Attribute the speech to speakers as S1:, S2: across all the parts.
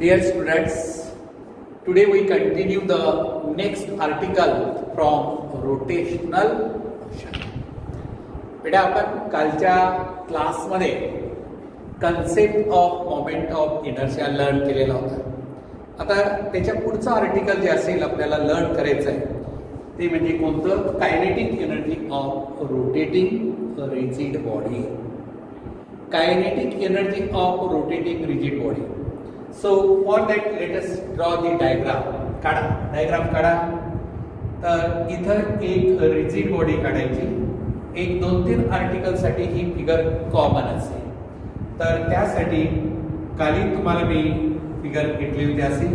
S1: Dear students, today we continue the next article from rotational motion. बेटा आपण कालच्या क्लासमध्ये concept of moment of inertia learn केलेला होता. आता त्याच्या पुढचं आर्टिकल जे असेल आपल्याला लर्न करायचं आहे ते म्हणजे कोणतं? Kinetic energy of rotating rigid body. Kinetic energy of rotating rigid body. So for that let us draw the diagram. काढा डायग्राम काढा. तर इथं एक रिजिड बॉडी काढायची. एक 2-3 आर्टिकल साठी ही फिगर कॉमन असेल. तर त्यासाठी खाली तुम्हाला मी फिगर घेतली होती असेल.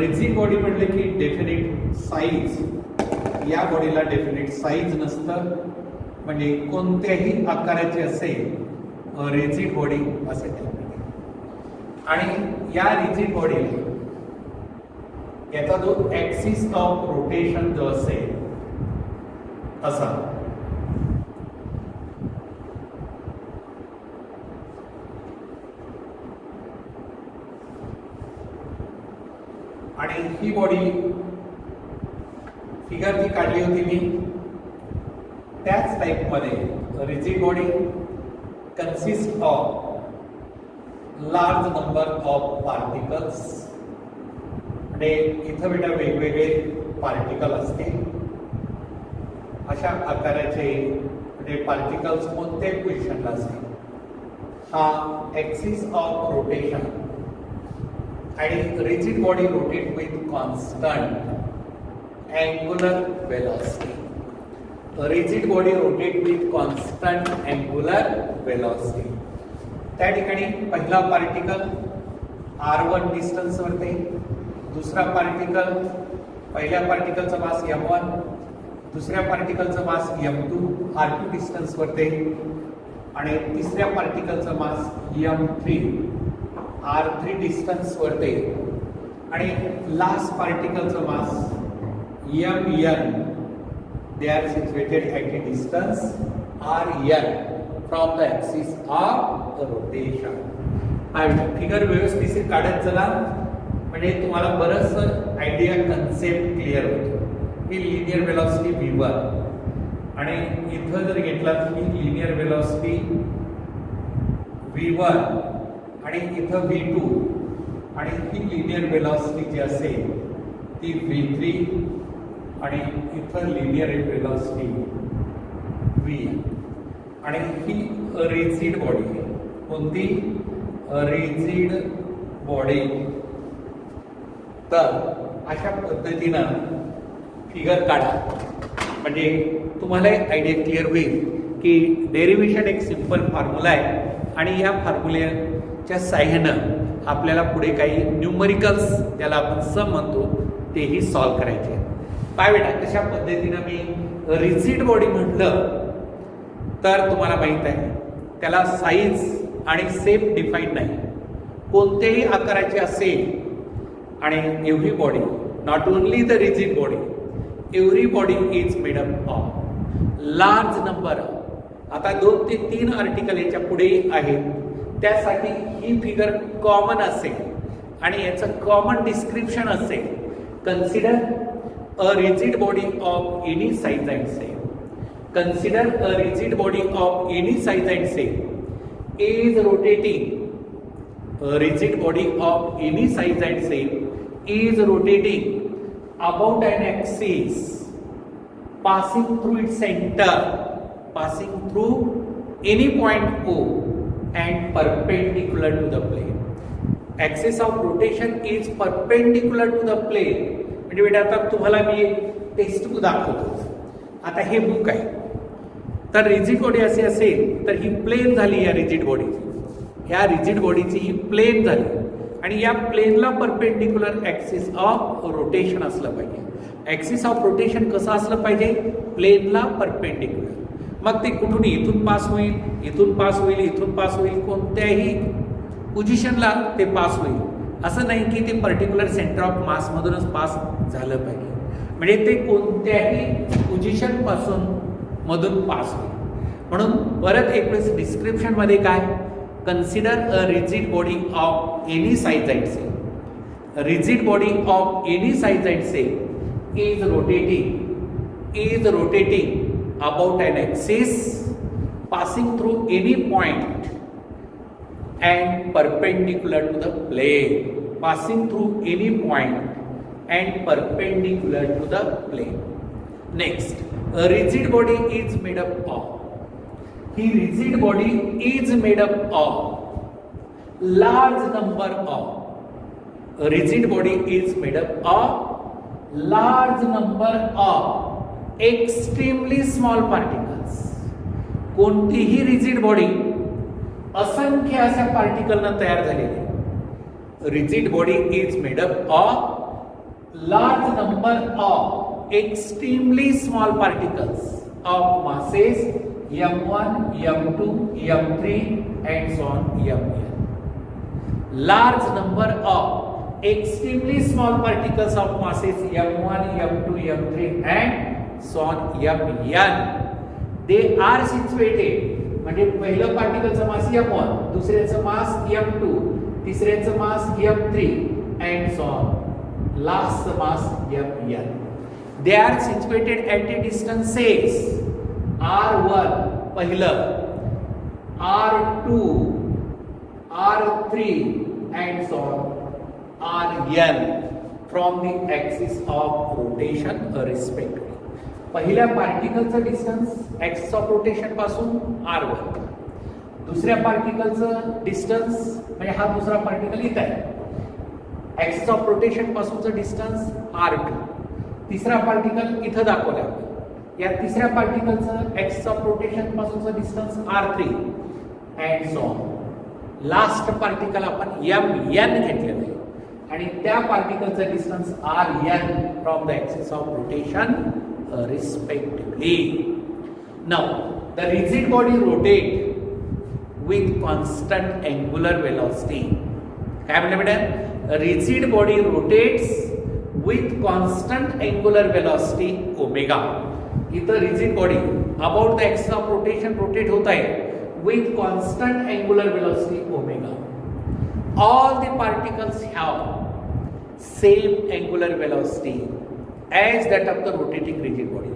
S1: रिजिड बॉडी म्हटले की डेफिनेट साईज, या बॉडीला डेफिनेट साईज नसतं, म्हणजे कोणत्याही आकाराची असेल रिजिड बॉडी असे. आणि या रिजिड बॉडीला याचा जो ऍक्सिस ऑफ रोटेशन जो असेल असा, आणि ही बॉडी फिगर जी काढली होती मी त्याच टाइप मध्ये rigid body consist of large number of particles. म्हणजे इथं बेटा वेगवेगळे पार्टिकल असतील. अशा आकाराचे म्हणजे पार्टिकल्स कोणत्याही पोझिशनला असतील. हा ऍक्सिस ऑफ रोटेशन. आणि rigid body rotate with constant angular velocity. Rigid body rotate with constant angular velocity. त्या ठिकाणी पहिला पार्टिकल r1 डिस्टन्स वरती, दुसरा पार्टिकल, पहिल्या पार्टिकलचा मास m1, दुसऱ्या पार्टिकलचा मास m2 r2 डिस्टन्स वरती, आणि तिसऱ्या पार्टिकलचा मास m3 r3 डिस्टन्स वरती, आणि लास्ट पार्टिकलचा mass mn, they are situated at a distance rn from the axis of rotation. Figure व्यवस्थित काढत चला म्हणजे तुम्हाला बरंच आयडिया कन्सेप्ट क्लिअर होतो. ही लिनियर वेलॉसिटी v1, आणि इथं जर घेतला तुम्ही लिनियर वेलॉसिटी v1 आणि इथं v2, आणि ही लिनियर वेलॉसिटी जी असेल ती v3, आणि इथं लिनियर वेलॉसिटी v, आणि ही रिजिड बॉडी. कोणती? Rigid body. तर अशा पद्धतीनं फिगर काढा म्हणजे तुम्हाला आयडिया क्लिअर होईल की डेरिव्हेशन एक सिंपल फॉर्म्युला आहे, आणि या फॉर्म्युल्याच्या साह्यानं आपल्याला पुढे काही न्यूमरिकल्स, ज्याला आपण सम म्हणतो, तेही सॉल्व्ह करायचे. काय बेटा कशा पद्धतीनं मी रिजिड बॉडी म्हटलं तर तुम्हाला माहित आहे त्याला साईज आणि शेप डिफाईन नाही. कोणत्याही आकाराची असेल, आणि every body, not only the rigid body, every body is made up of large number. आता 2 ते 3 आर्टिकल याच्या पुढे आहेत, त्यासाठी ही फिगर कॉमन असेल आणि याचं कॉमन डिस्क्रिप्शन असेल. Consider a rigid body of any size and shape. Consider a rigid body of any size and shape is rotating. A rigid body of any size and shape is rotating about an axis, passing through its center, passing through any point O and perpendicular to the plane. Axis of rotation is perpendicular to the plane. म्हणजे बेटा आता तुम्हाला मी text book दाखवतो. आता हे book आहे. तर rigid body असे असेल तर ही प्लेन झाली या रिजिड बॉडीची. ह्या रिजिड बॉडीची ही प्लेन झाली, आणि या प्लेनला परपेंडिक्युलर ऍक्सिस ऑफ रोटेशन असलं पाहिजे. ऍक्सिस ऑफ रोटेशन कसं असलं पाहिजे? प्लेनला परपेंडिक्युलर. मग ते कुठून इथून पास होईल, इथून पास होईल, इथून पास होईल, कोणत्याही पोझिशनला ते पास होईल. असं नाही की ते पर्टिक्युलर सेंटर ऑफ मास मधूनच पास झालं पाहिजे. म्हणजे ते कोणत्याही पोझिशन पासून मधून पास होईल. म्हणून परत एक वेळेस डिस्क्रिप्शन मध्ये काय? Consider a rigid body of any size and shape. rigid body of any size and shape is rotating about an axis passing through any point and perpendicular to the plane. Passing through any point and perpendicular to the plane. Next, a rigid body is made up of. The rigid body is made up of large number of. A rigid body is made up of large number of extremely small particles. कोणतीही rigid body असंख्य अशा पार्टिकलनं तयार झालेली. Rigid body is made up of large number of extremely small particles of masses m1, m2, m3 and so on mn. Large number of extremely small particles of masses m1, m2, m3 and so on mn. They are situated. म्हणजे पहिलं पार्टिकलचं मास m1, दुसऱ्याचं मास m2, तिसऱ्याचं mass m3 and so on. Last mass mn. They are situated at a distances r1 पहिलं, r2, r3 and so on rn from the axis of rotation respectively. पहिल्या पार्टिकलचं distance axis of rotation पासून r1, दुसऱ्या पार्टिकलचं distance म्हणजे हा दुसरा particle इथं आहे, axis of rotation पासूनचं डिस्टन्स r2, तिसरा पार्टिकल इथं दाखवला आहे. या तिसऱ्या पार्टिकलचं ऍक्सिस ऑफ रोटेशन पासूनचं distance r3 and so on. Last particle आपण mn घेतलेलं आहे आणि त्या पार्टिकलचं distance rn from the axis of rotation respectively. Now, the rigid body rotate with constant angular velocity. काय म्हणलं बेटा? Rigid body rotates with constant angular velocity omega. इथं rigid body about the axis of rotation rotate होत आहे with constant angular velocity omega. All the particles have same angular velocity as that of the rotating rigid body.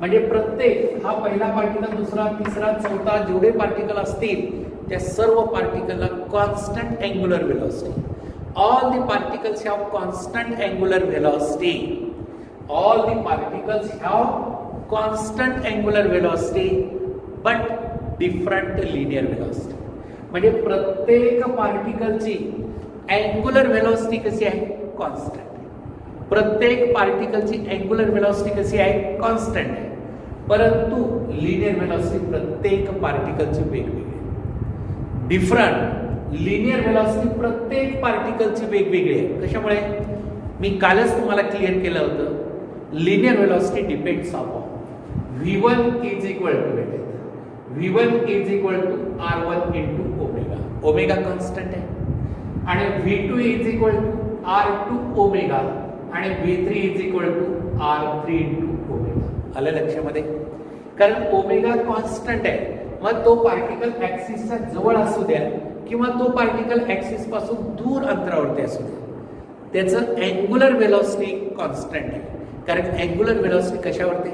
S1: म्हणजे प्रत्येक हा पहिला particle, दुसरा, तिसरा, चौथा जेवढे पार्टिकल असतील त्या सर्व पार्टिकलला constant angular velocity. All the particles have constant angular velocity. All the particles have constant angular velocity but different linear velocity. म्हणजे प्रत्येक पार्टिकलची अँग्युलर व्हेलॉसिटी कशी आहे? कॉन्स्टंट. प्रत्येक पार्टिकलची अँग्युलर व्हेलॉसिटी कशी आहे? कॉन्स्टंट आहे. परंतु लिनियर व्हेलॉसिटी प्रत्येक पार्टिकलची वेगवेगळी. डिफरंट लिनियर व्हेलॉसिटी प्रत्येक पार्टिकलची वेगवेगळी आहे. कशामुळे? मी कालच तुम्हाला क्लिअर केलं होतं. Linear velocity depends upon v1 is equal to v1 is equal to r1 into omega. Omega constant आहे. आणि v2 is equal to r2 omega आणि v3 is equal to r3 into omega. आलं लक्षामध्ये? कारण omega constant आहे. मग तो particle ऍक्सिसच्या जवळ असू द्या किंवा तो पार्टिकल ऍक्सिस पासून दूर अंतरावरती असू द्या, त्याचं अँग्युलर व्हेलॉसिटी कॉन्स्टंट आहे. कारण अँग्युलर व्हेलॉसिटी कशावरती?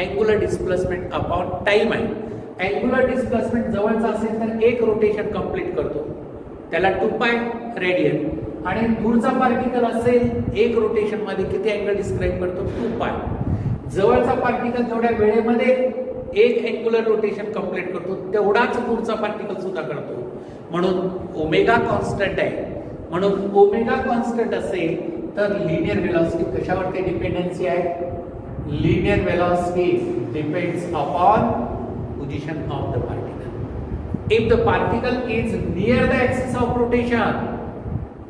S1: अँग्युलर डिस्प्लेसमेंट अपॉन टाइम आहे. अँग्युलर डिस्प्लेसमेंट जवळचा असेल तर एक रोटेशन कंप्लीट करतो, त्याला 2π रेडियन. आणि दूरचा पार्टिकल असेल एक रोटेशन मध्ये किती अँगल डिस्क्राइब करतो? 2π. जवळचा पार्टिकल जेवढ्या वेळेमध्ये एक अँग्युलर रोटेशन कंप्लीट करतो तेवढाच दूरचा पार्टिकल सुद्धा करतो. म्हणून ओमेगा कॉन्स्टंट आहे. म्हणून ओमेगा कॉन्स्टंट असेल तर लिनियर व्हेलॉसिटी कशावरती डिपेंडन्सी आहे? Linear velocity depends upon position of the particle. If the particle is near the axis of rotation,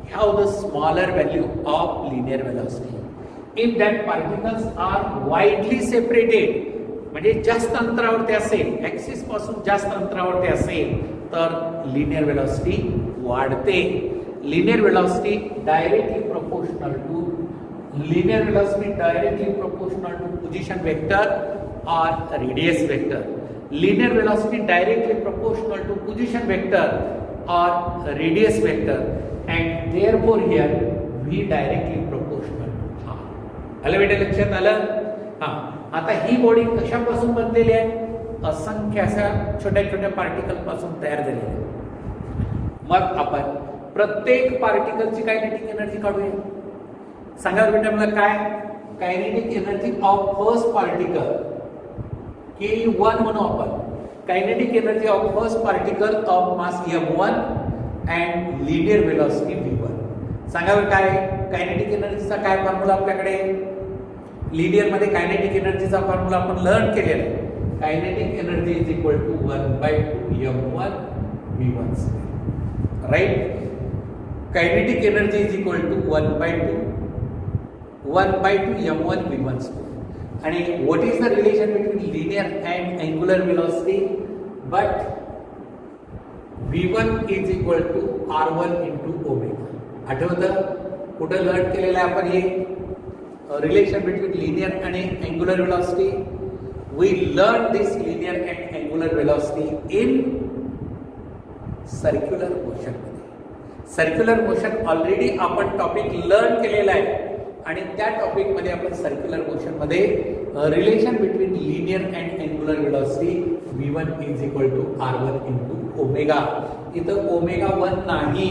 S1: have the smaller value of linear velocity. If that particles are widely separated, म्हणजे जास्त अंतरावरती असेल, axis पासून जास्त अंतरावरती असेल तर linear velocity वाढते. Linear velocity directly proportional to position vector or radius vector. Linear velocity directly proportional to position vector or radius vector. And therefore here V directly proportional to R. आलं बेटा लक्षात आलं? हा. आता ही बॉडी कशापासून बनलेली आहे? असंख्य अशा छोट्या छोट्या पार्टिकल पासून तयार झालेली आहे. मग आपण प्रत्येक पार्टिकलची कायनेटिक एनर्जी काढूया. सांगा बेटा मला काय? Kinetic energy of first particle K1 म्हणू आपण. Kinetic energy of first particle of mass M1 and linear velocity V1. सांगा बरं काय? कायनेटिक एनर्जीचा काय फॉर्म्युला आपल्याकडे? लिनियर मध्ये कायनेटिक एनर्जीचा फॉर्म्युला आपण लर्न केलेला आहे. Kinetic energy is equal to 1/2 M1 V1 right. Kinetic energy is equal to 1/2 M1 V1 आणि what is the relation between linear and angular velocity? But V1 is equal to R1 into omega. आठवतं कुठं learn केलेलं आहे आपण हे relation between linear आणि angular velocity? We learn this linear and angular velocity in circular motion मध्ये. Circular motion already आपण topic learn केलेला आहे आणि त्या टॉपिक मध्ये आपण सर्क्युलर मोशन मध्ये relation between linear and angular velocity V1 is equal to R1 into omega. इथं ओमेगा 1 नाही,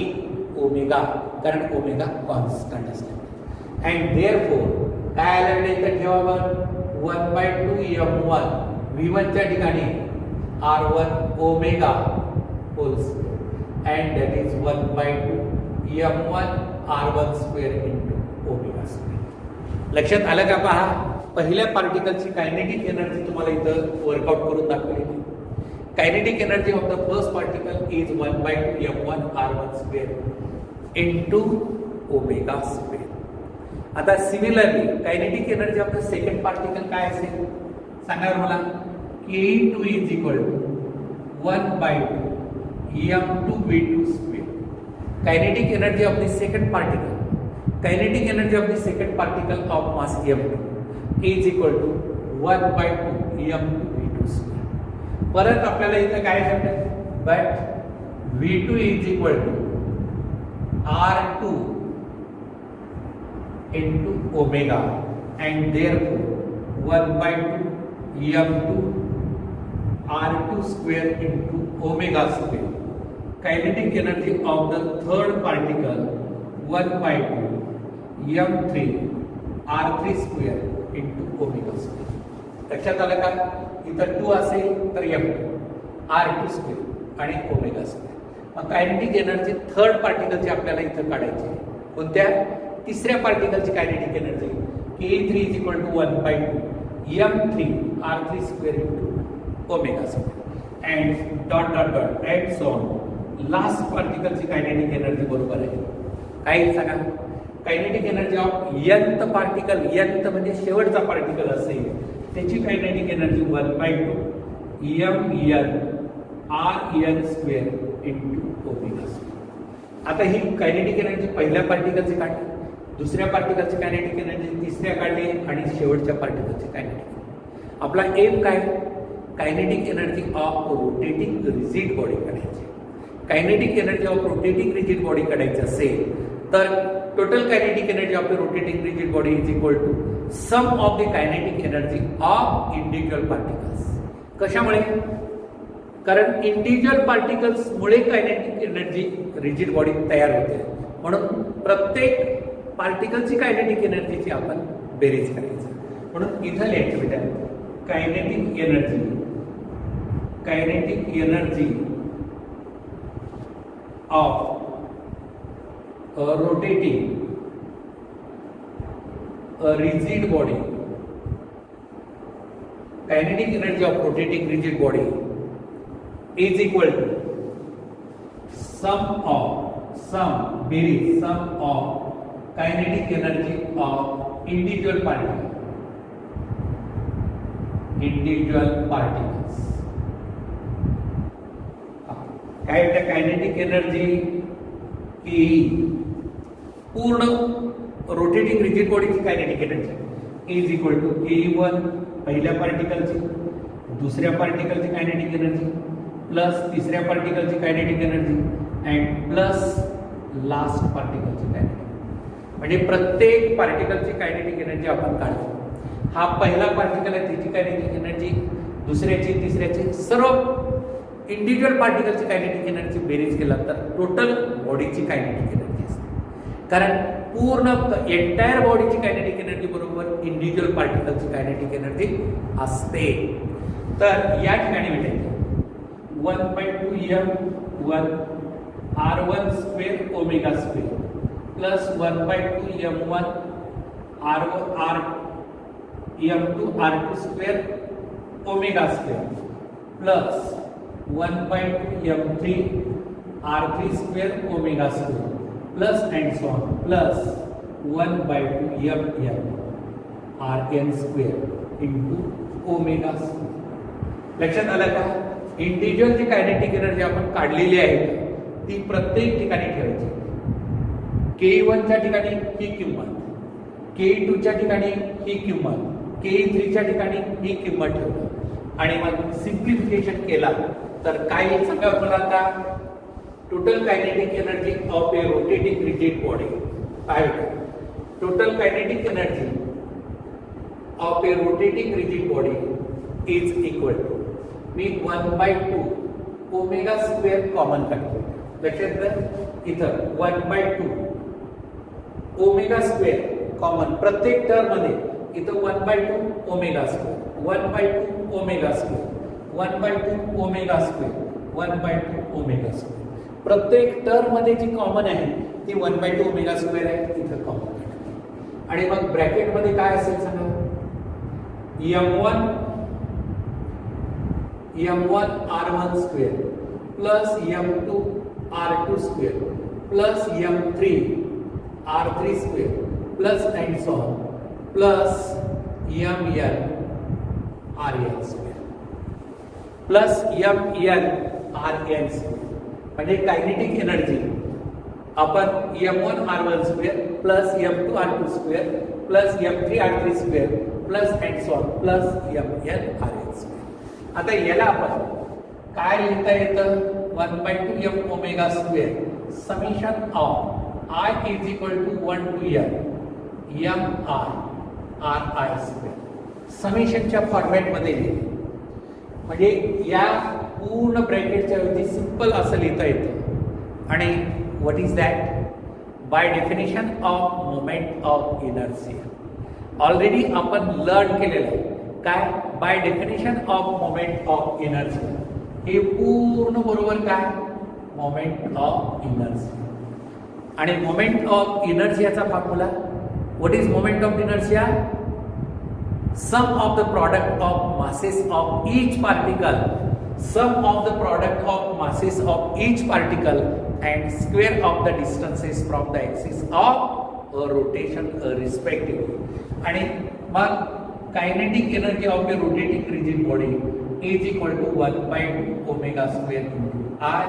S1: ओमेगा, कारण ओमेगा कॉन्स्टंट असते. अँड देअरफॉर काय आलं इथं ठेवा 1/2 M1 V1 च्या ठिकाणी R1 omega whole square and that is 1/2 M1 R1 square into omega square. लक्षात आलं का? पहा, पहिल्या पार्टिकलची कायनेटिक एनर्जी तुम्हाला इथं वर्कआउट करून दाखवली. Kinetic energy of the first particle is 1/2 M1 R1 square into omega square. आता similarly kinetic energy of the second particle काय असेल? सांगा मला. K2 is equal to 1/2 M2 V2 square. Kinetic energy of the second particle, kinetic energy of the second particle of mass M2 is equal to 1/2 M2 V2 square. परत आपल्याला इथं काय सांगतात? But V2 is equal to R2 into omega and therefore 1/2 M2 R2 square into omega square. Kinetic energy of the third particle 1/2 M3 R3 square into omega square. लक्षात आलं का? इथं 2 असेल तर M2 R2 square आणि omega square. मग kinetic energy third पार्टिकलची आपल्याला इथं काढायची आहे. कोणत्या? तिसऱ्या पार्टिकलची kinetic energy K3 is equal to 1/2 M3 R3 square into omega square and dot dot dot and so on. Last पार्टिकलची कायनेटिक एनर्जी बरोबर आहे काय सांगा? Kinetic energy of nth particle, nth म्हणजे शेवटचा पार्टिकल असेल त्याची kinetic energy 1/2 MN RN square into omega square. आता ही कायनेटिक एनर्जी पहिल्या पार्टिकलची काढली, दुसऱ्या पार्टिकलची कायनेटिक एनर्जी तिसऱ्या काढली आणि शेवटच्या पार्टिकलची कायनेटिक. आपला एम काय? Kinetic energy of rotating rigid body काढायची. Kinetic energy of rotating rigid body काढायची असेल तर total kinetic energy of the rotating rigid body is equal to sum of the kinetic energy of individual particles. कशामुळे? कारण individual particles मुळे kinetic energy rigid body तयार होते. म्हणून प्रत्येक पार्टिकलची कायनेटिक एनर्जीची आपण बेरीज करायची. म्हणून इथं लिहायचं बेटा kinetic energy of rotating rigid body, kinetic energy of rotating rigid body is equal to sum of kinetic energy of individual particles. काय होतं? कायनेटिक एनर्जी की पूर्ण रोटेटिंग रिजिड बॉडीची kinetic energy is equal to K1 पहिल्या पार्टिकलची, दुसऱ्या पार्टिकलची kinetic energy plus तिसऱ्या पार्टिकलची kinetic energy and plus last पार्टिकलची कायनेटिक. म्हणजे प्रत्येक पार्टिकलची कायनेटिक एनर्जी आपण काढतो. हा पहिला पार्टिकल आहे, त्याची कायनेटिक एनर्जी, दुसऱ्याची, तिसऱ्याची, सर्व इंडिव्हिज्युअल पार्टिकलची कायनेटिक एनर्जी बेरीज केला तर टोटल बॉडीची कायनेटिक एनर्जी असते. कारण पूर्ण एंटायर बॉडीची कायनेटिक एनर्जी बरोबर इंडिव्हिज्युअल पार्टिकलची कायनेटिक एनर्जी असते. तर या ठिकाणी भेटायचं 1/2m1 r1 square omega square plus 1/2m1 m2 r2 square omega square plus 1/2m3 r3 square omega square plus and so on plus 1/2m rn square into omega square. लक्षात आलं का? Individual जी kinetic energy आपण काढलेली आहे ती प्रत्येक ठिकाणी ठेवायची. Ke1 च्या ठिकाणी ही किंमत, Ke2 च्या ठिकाणी ही किंमत, Ke3 च्या ठिकाणी ही किंमत ठेवलं आणि मग सिम्प्लिफिकेशन केला तर काय येईल सांगा मला आता? Total kinetic energy of a rotating rigid body. काय total kinetic energy of a rotating rigid body is equal to, मी 1/2 ओमेगा स्क्वेअर कॉमन काढतो. लक्षात घ्या इथं 1/2 ओमेगा स्क्वेअर कॉमन प्रत्येक टर्म मध्ये, इथं 1/2 omega square, 1/2 omega square, 1/2 omega square, 1/2 omega square. प्रत्येक टर्म मध्ये जी कॉमन आहे ती 1/2 ओमेगा स्क्वेअर आहे, इथं कॉमन काढतो. आणि मग ब्रॅकेट मध्ये काय असेल सांगा? m1 r1 square plus m2 r2 square plus m3 r3 square plus and so on plus mn rn square plus mn rn square. म्हणजे कायनेटिक एनर्जी आपण m1 r1 square plus m2 r2 square plus m3 r3 square plus and so on plus mn rn square. आता याला आपण काय लिहिता येतं? 1/2m omega square summation of I is equal to 1 to m r i स्क्वेअर समेशनच्या फॉर्मॅटमध्ये लिहिले. म्हणजे या पूर्ण ब्रॅकेटच्या ऐवजी सिंपल असं लिहिता येतं. आणि what is that? By definition of moment of inertia. Already आपण लर्न केलेलं आहे. काय? By definition of moment of inertia. हे पूर्ण बरोबर काय? Moment of inertia. आणि मोमेंट ऑफ इनर्शियाचा formula, what is moment of inertia? Sum of the product of masses of each particle, sum of the product of masses of each particle and square of the distances from the axis of rotation respectively. आणि मग kinetic energy of a rotating rigid body is equal to 1/2 omega square into I,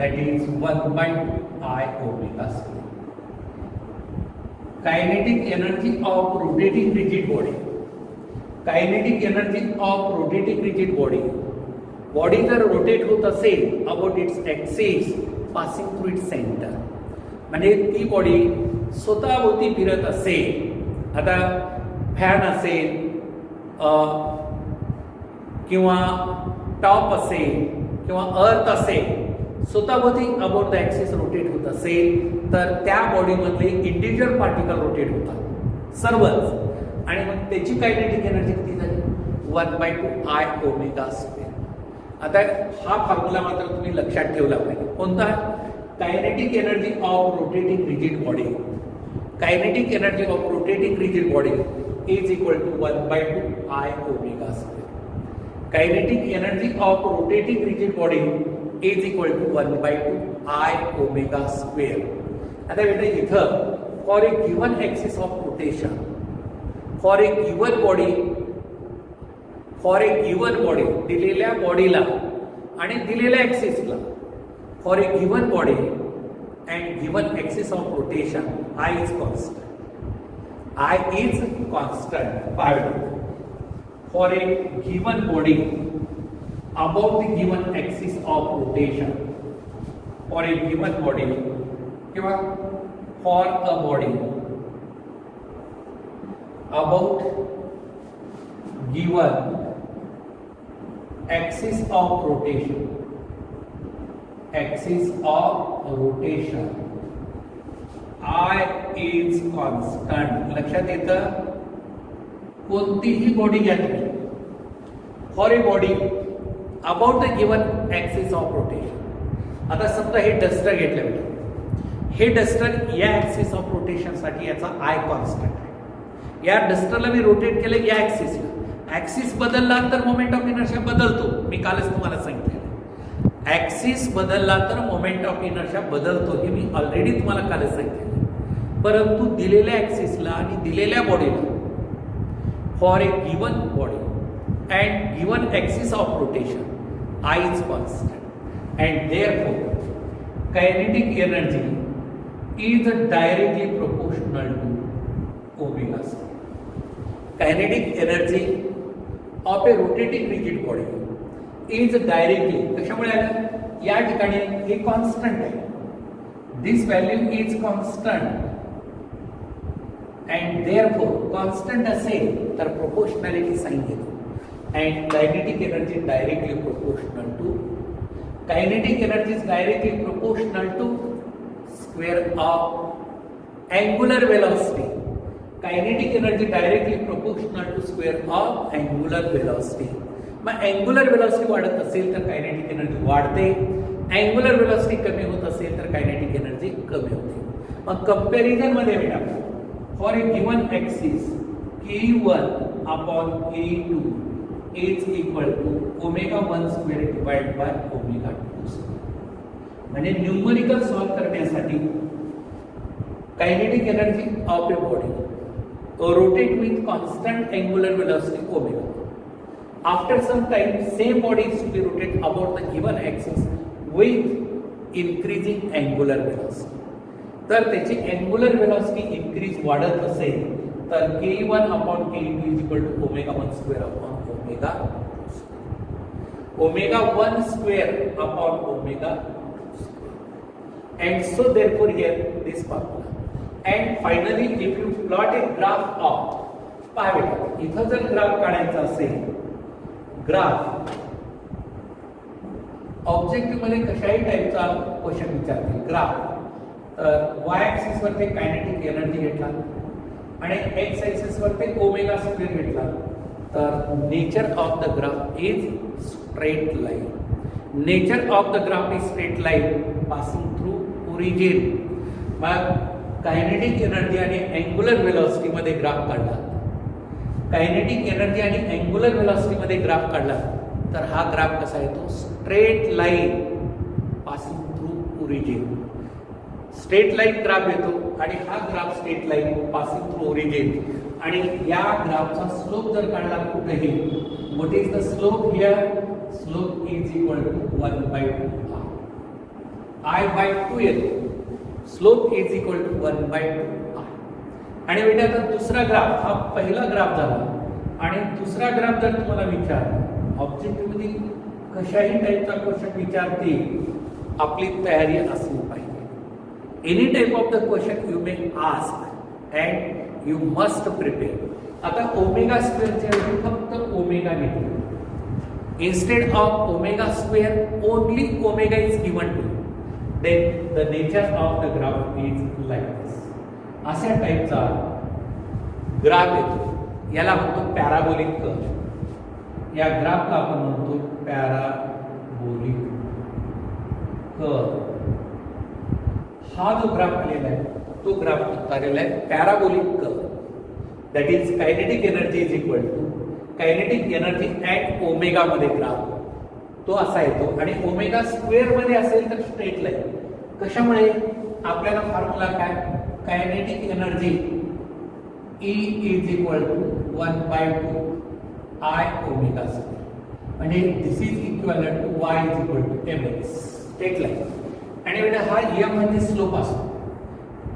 S1: that is 1/2 I omega square. Kinetic energy of rotating rigid body. Kinetic energy of rotating rigid body. Body जर rotate होत असेल about it's axis passing through its centre, म्हणजे ती body स्वतःभोवती फिरत असेल. आता fan असेल किंवा टॉप असेल किंवा अर्थ असेल, स्वतःभोवती अबाउट द ॲक्सिस रोटेट होत असेल तर त्या बॉडीमधले इंडिव्हिज्युअल पार्टिकल रोटेट होतात सर्वच. आणि मग त्याची कायनेटिक एनर्जी किती झाली? 1/2 I ओमेगा स्क्वेअर. आता हा फॉर्म्युला मात्र तुम्ही लक्षात ठेवला पाहिजे. कोणता? Kinetic energy of rotating rigid body. Kinetic energy of rotating rigid body is equal to 1/2 I omega square. Kinetic energy of rotating rigid body is equal to 1/2 I omega square. आता बेटा इथं for a given axis of rotation, for a given body, for a given body, दिलेल्या बॉडीला आणि दिलेल्या ॲक्सिसला, for a given body and given axis of rotation I is constant. I is constant for a given body about the given axis of rotation, for a given body किंवा for a body about given axis of rotation I is constant. लक्षात येतं कोणतीही body घ्या तुम्ही for a body about the given axis of rotation. आता समजा हे duster घेतलं बेटा, हे डस्टर या ऍक्सिस ऑफ रोटेशन साठी याचा आय कॉन्स्टंट आहे. या डस्टरला मी रोटेट केलं या ऍक्सिसला, ऍक्सिस बदलला तर मोमेंट ऑफ इनर्शिया बदलतो. मी कालच तुम्हाला सांगितलेलं ऍक्सिस बदलला तर मोमेंट ऑफ इनर्शिया बदलतो, हे मी ऑलरेडी तुम्हाला कालच सांगितलेलं. परंतु दिलेल्या ऍक्सिसला आणि दिलेल्या बॉडीला for a given body and given axis of rotation I is constant and therefore kinetic energy is directly proportional to omega c. Kinetic energy of a rotating rigid body is directly कशामुळे आलं, या ठिकाणी हे constant आहे, this value is constant and therefore constant असेल तर proportionality sign घेतो. And kinetic energy is directly proportional to square of angular velocity. Kinetic energy directly proportional to square of angular velocity. मग angular velocity वाढत असेल तर kinetic energy वाढते, angular velocity कमी होत असेल तर kinetic energy कमी होते. मग कंपॅरिझन मध्ये बेटा for a given axis k1 upon k2 is equal to omega 1 square divided by omega 2 square. म्हणजे न्यूमरिकल सॉल्व करण्यासाठी kinetic energy of a body rotate with constant angular velocity omega. After some time same body is to be rotate about the given axis with increasing angular velocity. तर त्याची angular velocity increase वाढत असेल तर k1 upon k2 is equal to omega 1 square upon omega 1 square upon omega square. And so therefore here this formula. And finally if you plot a graph of पहा इथं जर graph काढायचा असेल, graph objective मध्ये कशाही टाइपचा question विचारतील. Graph y axis वर ते कायनेटिक एनर्जी घेतला आणि x ऍक्सिस वर ते ओमेगा स्क्वेअर घेतला तर nature of the graph is straight line. Nature of the graph is straight line passing through origin. मग कायनेटिक एनर्जी आणि अँग्युलर वेलोसिटी मध्ये ग्राफ काढला, कायनेटिक एनर्जी आणि अँग्युलर वेलोसिटी मध्ये ग्राफ काढला तर हा ग्राफ कसा येतो, straight line passing through origin. Straight line graph येतो आणि हा graph straight line passing through origin. आणि या ग्राफचा स्लोप जर काढला कुठेही, what is the slope here, slope is equal to 1/2 I by 2 येतो, slope is equal to 1/2 I. आणि बेटा आता दुसरा ग्राफ, हा पहिला ग्राफ झाला आणि दुसरा ग्राफ जर तुम्हाला विचारला, ऑब्जेक्टिव्ह मध्ये कशाही टाइपचा क्वेश्चन विचारतील, आपली तयारी असली पाहिजे. Any type of the question you may ask and you must prepare. आता ओमेगा स्क्वेअरच्या ऐवजी फक्त ओमेगा घेतलं, instead of omega square only omega is given to, then the nature of the graph is like this. अशा टाइपचा graph येतो, याला म्हणतो parabolic curve. या ग्राफला आपण म्हणतो पॅराबोलिक कर्व. हा जो ग्राफ आलेला आहे तो ग्राफ आलेला आहे parabolic curve. That is kinetic energy is equal to kinetic energy at omega मध्ये ग्राफ तो असा येतो. आणि ओमेगा स्क्वेअर मध्ये असेल तर स्ट्रेट लाईन. कशामुळे, आपल्याला फॉर्म्युला काय, kinetic energy E is equal to 1/2 I omega square. म्हणजे this is equal to y is equal to mx straight line. आणि बेटा हा m म्हणजे स्लोप असतो,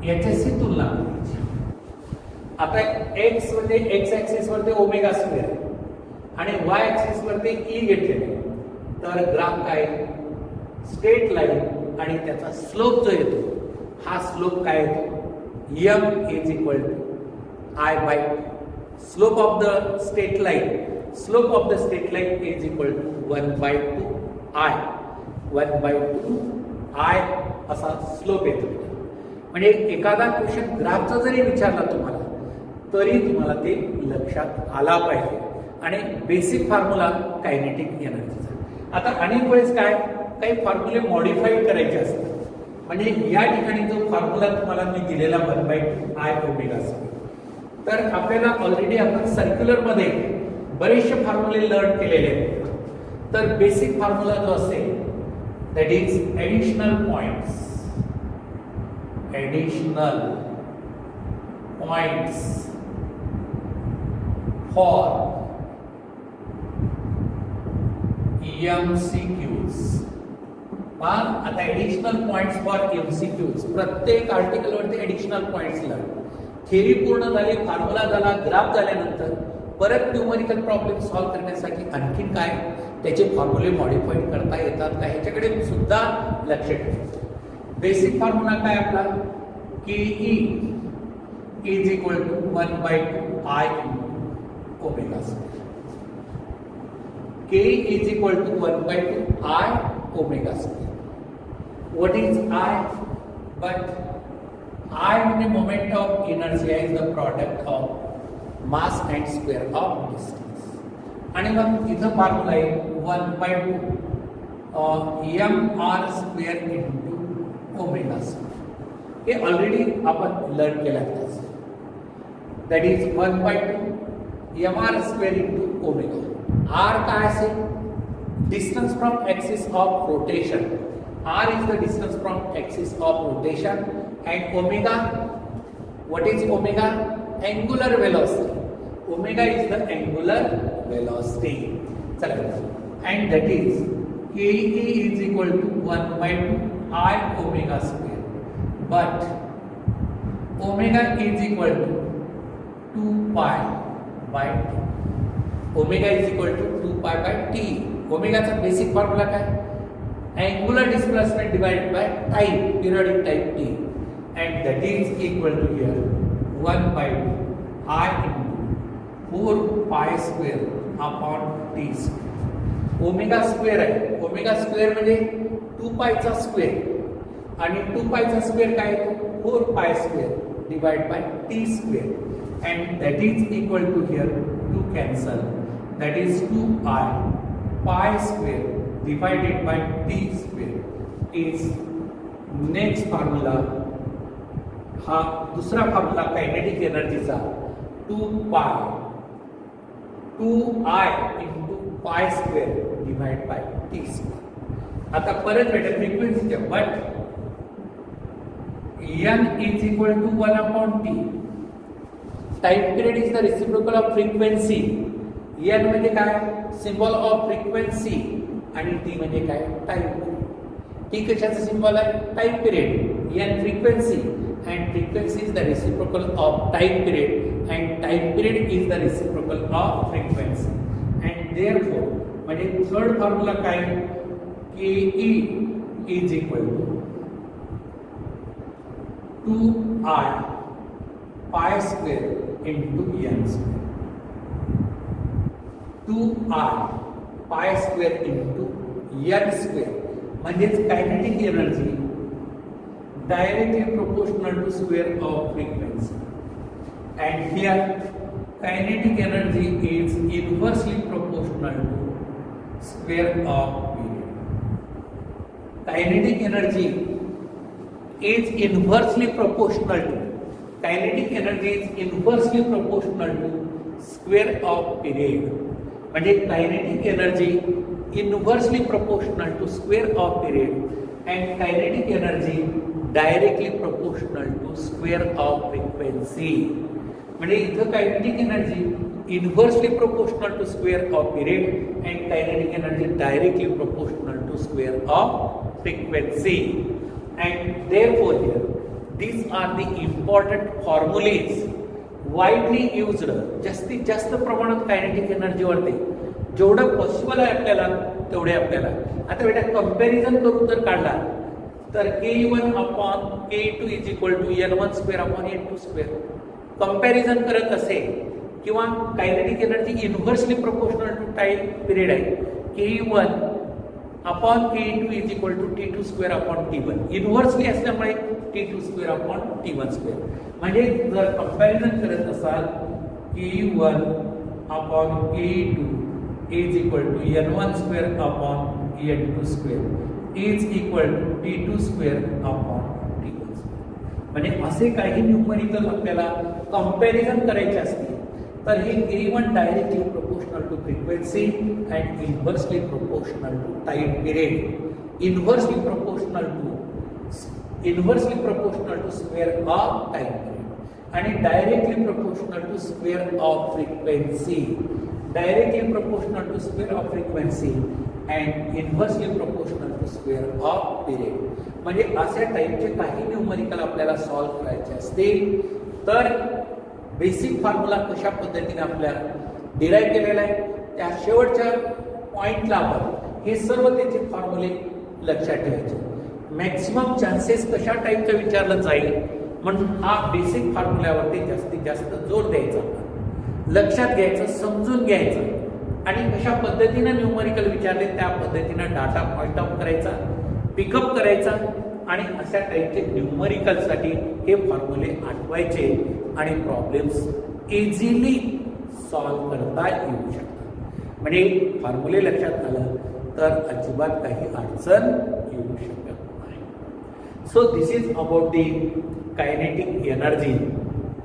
S1: याच्याशी तुलना करायची. आता x म्हणजे x ऍक्सिस वर ते ओमेगा स्क्वेअर आणि y ऍक्सिस वर ते e घेतलेले, तर ग्राफ काय, स्ट्रेट लाईन. आणि त्याचा स्लोप जो येतो, हा स्लोप काय येतो, m is equal to I by Slope of the straight line is equal to 1/2 I. 1/2 I असा स्लोप येतो. म्हणजे एखादा क्वेश्चन ग्राफचा जरी विचारला तुम्हाला तरी तुम्हाला ते लक्षात आला पाहिजे. आणि बेसिक फॉर्म्युला कायनेटिक एनर्जीचा. आता अनेक वेळेस काही फॉर्म्युले मॉडिफाईड करायचे असतात. म्हणजे या ठिकाणी जो फॉर्म्युला तुम्हाला मी दिलेला 1/2 ओमेगा स्क्वेअर, तर आपल्याला ऑलरेडी आपण सर्क्युलरमध्ये बरेचसे फॉर्म्युले लर्न केलेले आहेत. तर बेसिक फॉर्म्युला जो असेल that is additional points for MCQs. आता ऍडिशनल पॉइंट्स फॉर MCQs, प्रत्येक आर्टिकल वरती ऍडिशनल पॉइंट्स लर्न. थेरी पूर्ण झाली, फॉर्म्युला झाला, ग्राफ झाल्यानंतर परत न्यूमेरिकल प्रॉब्लेम सॉल्व्ह करण्यासाठी आणखीन काय त्याचे फॉर्म्युले मॉडिफाईड करता येतात का ह्याच्याकडे सुद्धा लक्ष ठेवायचं. बेसिक फॉर्म्युला काय आपला KE is equal to 1/2 I omega square. K is equal to 1/2 I omega square. What is I? But I म्हणजे moment of inertia is the product of mass and square of distance. आणि मग इथं formula आहे 1/2 mr square into omega square. हे already आपण learn केलं आहे. That is 1/2 mr square into omega. R काय असेल? Distance from axis of rotation. R is the distance from axis of rotation and omega, what is omega? Angular velocity. Omega is the angular velocity. And that is KE is equal to 1/2 I omega square. But omega is equal to 2 pi by t. Omega is equal to 2 pi by T. ओमेगाचा basic formula काय? Angular displacement divided by time, periodic time T. And that is equal to here 1/2 I into 4 pi square upon T square. Omega square आहे. Omega square म्हणजे 2 पायचा square आणि 2 पायचा square काय येतो? 4 pi square divide by T square. And that is equal to here 2 cancel. That is 2I pi square divided by t square is next formula. हा दुसरा formula kinetic एनर्जीचा 2I into pi square divided by t square. आता परत भेटेल फ्रिक्वेन्सीच्या, but n is equal to 1/t. Time period is the reciprocal of frequency. N म्हणजे काय? Symbol of frequency. आणि टी म्हणजे काय? Time period. टी कशाचं सिम्बॉल आहे? Time period. N frequency and frequency is the reciprocal of time period and time period is the reciprocal of frequency. And therefore म्हणजे third formula काय? KE is equal to 2I pi square into n square. 2I pi square into n square म्हणजेच kinetic energy directly proportional to square of frequency. And here kinetic energy is inversely proportional to square of period. Kinetic energy is inversely proportional to kinetic energy is inversely proportional to square of period. म्हणजे kinetic energy inversely proportional to square of period and kinetic energy directly proportional to square of frequency. म्हणजे इथं kinetic energy inversely proportional to square of period and kinetic energy directly proportional to square of frequency. And therefore here these are the important formulas widely used. जास्तीत जास्त प्रमाणात kinetic एनर्जीवरती जेवढं possible आहे आपल्याला तेवढे आपल्याला. आता बेटा कंपॅरिझन करून जर काढला तर K1 upon K2 is equal to N1 square upon N2 square. Comparison करत असेल किंवा kinetic energy inversely proportional to time period आहे. Ke1 upon Ke2 is equal to T2 square upon T1. Inversely असल्यामुळे T2 square upon T1 square. म्हणजे जर comparison करत असाल Ke1 upon Ke2 is equal to N1 square upon N2 square is equal to T2 square upon T1 square. म्हणजे असे काही numerical आपल्याला comparison करायचे असतील तर हे Ke1 directly proportional to frequency and inversely proportional to time period. Inversely proportional to square of time period आणि directly proportional to square of frequency. Directly proportional to square of frequency and inversely proportional to square of period. म्हणजे अशा टाईपचे काही numerical आपल्याला solve करायचे असतील तर basic formula कशा पद्धतीने आपल्याला डिराईव्ह केलेला आहे त्या शेवटच्या पॉइंटला आपण हे सर्व त्याचे फॉर्म्युले लक्षात ठेवायचे. मॅक्सिमम चान्सेस कशा टाईपचं विचारलं जाईल म्हणून हा बेसिक फॉर्म्युल्यावरती जास्तीत जास्त जोर द्यायचा, लक्षात घ्यायचं, समजून घ्यायचं आणि कशा पद्धतीनं न्यूमरिकल विचारले त्या पद्धतीनं डाटा पॉइंट आउट करायचा, पिकअप करायचा आणि अशा टाईपचे न्यूमरिकलसाठी हे फॉर्म्युले आठवायचे आणि प्रॉब्लेम्स इझिली सॉल्व्ह करता येऊ शकतात. म्हणजे फॉर्म्युले लक्षात आलं तर अजिबात काही अडचण येऊ शकत नाही. So this is about the kinetic energy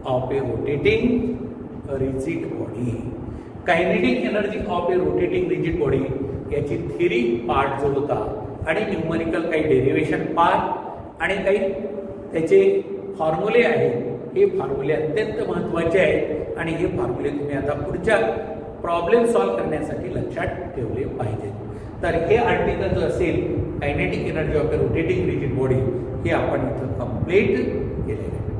S1: of a rotating rigid body. Kinetic energy of a rotating rigid body याची थिअरी पार्ट जो होता आणि न्यूमरिकल काही डेरिव्हेशन पार्ट आणि काही त्याचे फॉर्म्युले आहेत. हे फॉर्म्युले अत्यंत महत्त्वाचे आहेत आणि हे फॉर्म्युले तुम्ही आता पुढच्या प्रॉब्लेम सॉल्व्ह करण्यासाठी लक्षात ठेवले पाहिजे. तर हे आर्टिकल जो असेल kinetic energy of a rotating rigid body हे आपण इथं कंप्लीट केलेलं आहे.